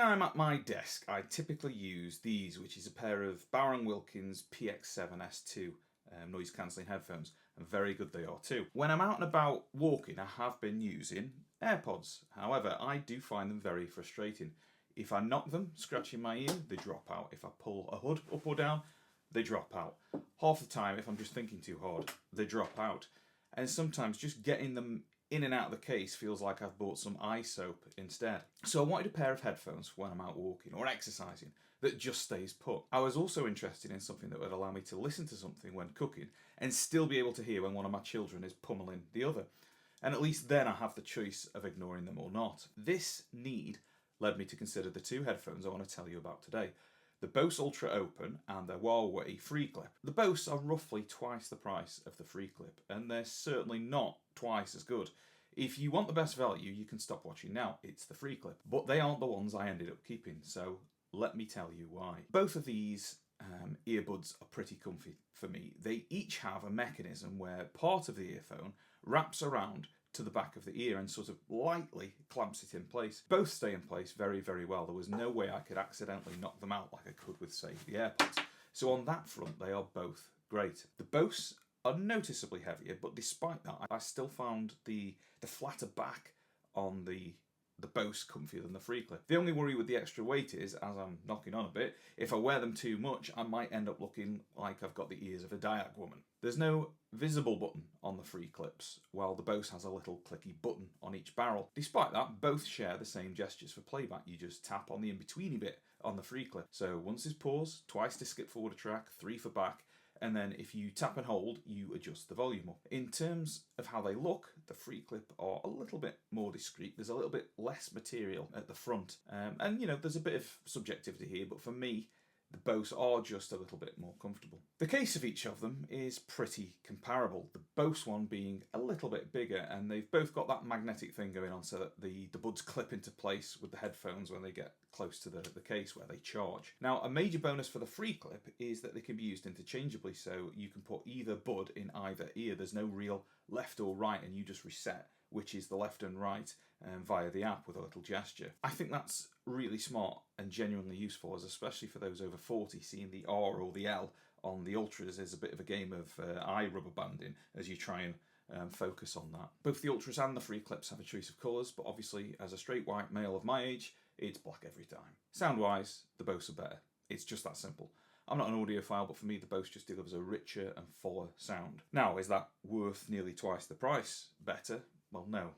I'm at my desk, I typically use these, which is a pair of Bower & Wilkins PX7S2 noise cancelling headphones, and very good they are too. When I'm out and about walking, I have been using AirPods. However, I do find them very frustrating. If I knock them, scratching my ear, they drop out. If I pull a hood up or down, they drop out. Half the time, if I'm just thinking too hard, they drop out. And sometimes just getting them in and out of the case feels like I've bought some eye soap instead. So I wanted a pair of headphones when I'm out walking or exercising that just stays put. I was also interested in something that would allow me to listen to something when cooking and still be able to hear when one of my children is pummeling the other. And at least then I have the choice of ignoring them or not. This need led me to consider the two headphones I want to tell you about today. The Bose Ultra Open and the Huawei FreeClip. The Bose are roughly twice the price of the FreeClip, and they're certainly not twice as good. If you want the best value, you can stop watching now. It's the FreeClip. But they aren't the ones I ended up keeping, so let me tell you why. Both of these earbuds are pretty comfy for me. They each have a mechanism where part of the earphone wraps around to the back of the ear and sort of lightly clamps it in place. Both stay in place very, very well. There was no way I could accidentally knock them out like I could with, say, the AirPods. So on that front, they are both great. The Bose are noticeably heavier, but despite that, I still found the flatter back on the Bose comfier than the FreeClip. The only worry with the extra weight is, as I'm knocking on a bit, if I wear them too much, I might end up looking like I've got the ears of a Dayak woman. There's no visible button on the FreeClips, while the Bose has a little clicky button on each barrel. Despite that, both share the same gestures for playback. You just tap on the in-betweeny bit on the FreeClip. So once is pause, twice to skip forward a track, 3 for back, and then if you tap and hold, you adjust the volume up. In terms of how they look, the FreeClip are a little bit more discreet. There's a little bit less material at the front. And, you know, there's a bit of subjectivity here, but for me, the Bose are just a little bit more comfortable. The case of each of them is pretty comparable, the Bose one being a little bit bigger, and they've both got that magnetic thing going on so that the buds clip into place with the headphones when they get close to the case where they charge. Now, a major bonus for the FreeClip is that they can be used interchangeably, so you can put either bud in either ear. There's no real left or right, and you just reset which is the left and right via the app with a little gesture. I think that's really smart and genuinely useful, as especially for those over 40, seeing the R or the L on the Ultras is a bit of a game of eye rubber banding as you try and focus on that. Both the Ultras and the FreeClips have a choice of colours, but obviously as a straight white male of my age, it's black every time. Sound-wise, the Bose are better. It's just that simple. I'm not an audiophile, but for me the Bose just delivers a richer and fuller sound. Now, is that worth nearly twice the price better? Well, no.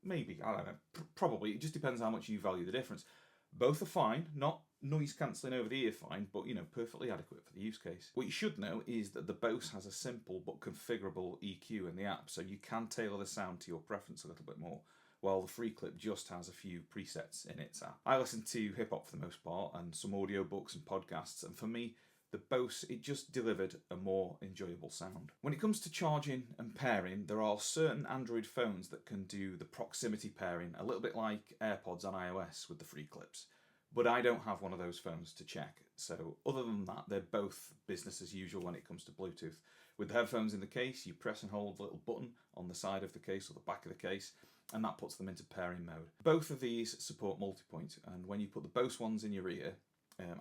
Maybe, I don't know. Probably. It just depends how much you value the difference. Both are fine, not noise cancelling over the ear fine, but, you know, perfectly adequate for the use case. What you should know is that the Bose has a simple but configurable EQ in the app, so you can tailor the sound to your preference a little bit more, while the FreeClip just has a few presets in its app. I listen to hip-hop for the most part, and some audiobooks and podcasts, and for me, the Bose, it just delivered a more enjoyable sound. When it comes to charging and pairing, there are certain Android phones that can do the proximity pairing, a little bit like AirPods on iOS with the FreeClips. But I don't have one of those phones to check, so other than that, they're both business as usual when it comes to Bluetooth. With the headphones in the case, you press and hold the little button on the side of the case or the back of the case, and that puts them into pairing mode. Both of these support multipoint, and when you put the Bose ones in your ear,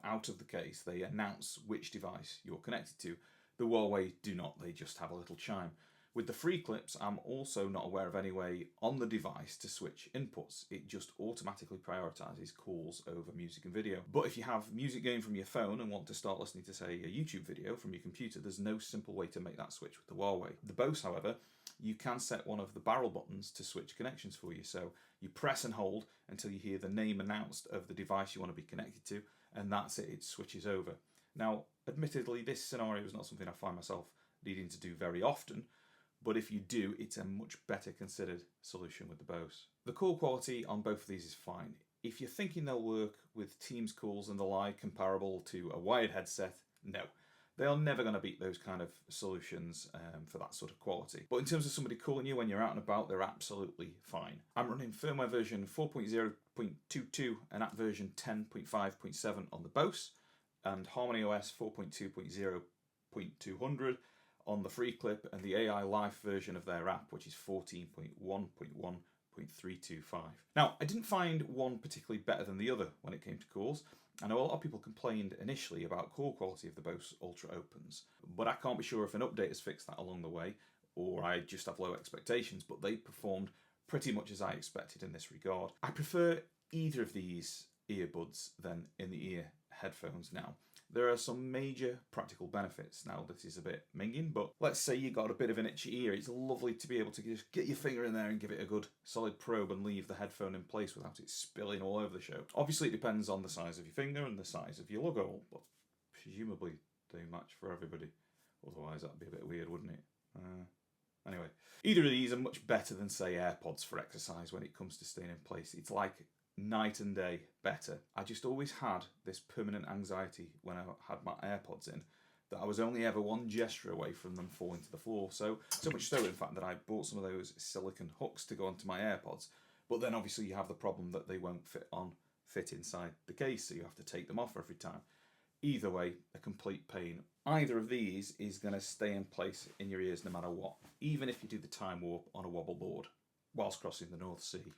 out of the case, they announce which device you're connected to. The Huawei do not, they just have a little chime. With the FreeClips, I'm also not aware of any way on the device to switch inputs. It just automatically prioritises calls over music and video. But if you have music going from your phone and want to start listening to, say, a YouTube video from your computer, there's no simple way to make that switch with the Huawei. The Bose, however, you can set one of the barrel buttons to switch connections for you. So you press and hold until you hear the name announced of the device you want to be connected to, and that's it, it switches over. Now, admittedly, this scenario is not something I find myself needing to do very often, but if you do, it's a much better considered solution with the Bose. The call quality on both of these is fine. If you're thinking they'll work with Teams calls and the like comparable to a wired headset, no. They are never going to beat those kind of solutions for that sort of quality. But in terms of somebody calling you when you're out and about, they're absolutely fine. I'm running firmware version 4.0.22 and app version 10.5.7 on the Bose, and Harmony OS 4.2.0.200 on the FreeClip, and the AI Life version of their app, which is 14.1.1.1 1.325. Now, I didn't find one particularly better than the other when it came to cores. I know a lot of people complained initially about core quality of the Bose Ultra Opens, but I can't be sure if an update has fixed that along the way, or I just have low expectations, but they performed pretty much as I expected in this regard. I prefer either of these earbuds than in-the-ear headphones now. There are some major practical benefits. Now, this is a bit minging, but let's say you got a bit of an itchy ear. It's lovely to be able to just get your finger in there and give it a good solid probe and leave the headphone in place without it spilling all over the show. Obviously, it depends on the size of your finger and the size of your lug hole, but presumably they match for everybody. Otherwise, that'd be a bit weird, wouldn't it? Anyway, either of these are much better than, say, AirPods for exercise when it comes to staying in place. It's like night and day better. I just always had this permanent anxiety when I had my AirPods in that I was only ever one gesture away from them falling to the floor. So much so, in fact, that I bought some of those silicone hooks to go onto my AirPods. But then obviously you have the problem that they won't fit inside the case, so you have to take them off every time. Either way, a complete pain. Either of these is going to stay in place in your ears no matter what, even if you do the time warp on a wobble board whilst crossing the North Sea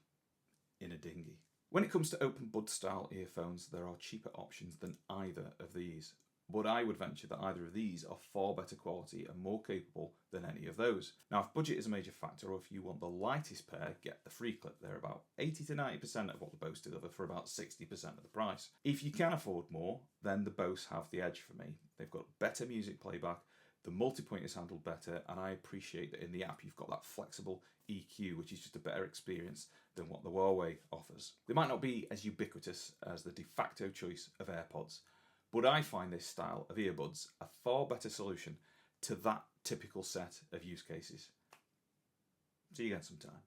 in a dinghy. When it comes to open bud style earphones, there are cheaper options than either of these, but I would venture that either of these are far better quality and more capable than any of those. Now, if budget is a major factor, or if you want the lightest pair, get the FreeClip. They're about 80 to 90% of what the Bose deliver for about 60% of the price. If you can afford more, then the Bose have the edge for me. They've got better music playback, the multi-point is handled better, and I appreciate that in the app you've got that flexible EQ, which is just a better experience than what the Huawei offers. They might not be as ubiquitous as the de facto choice of AirPods, but I find this style of earbuds a far better solution to that typical set of use cases. See you again sometime.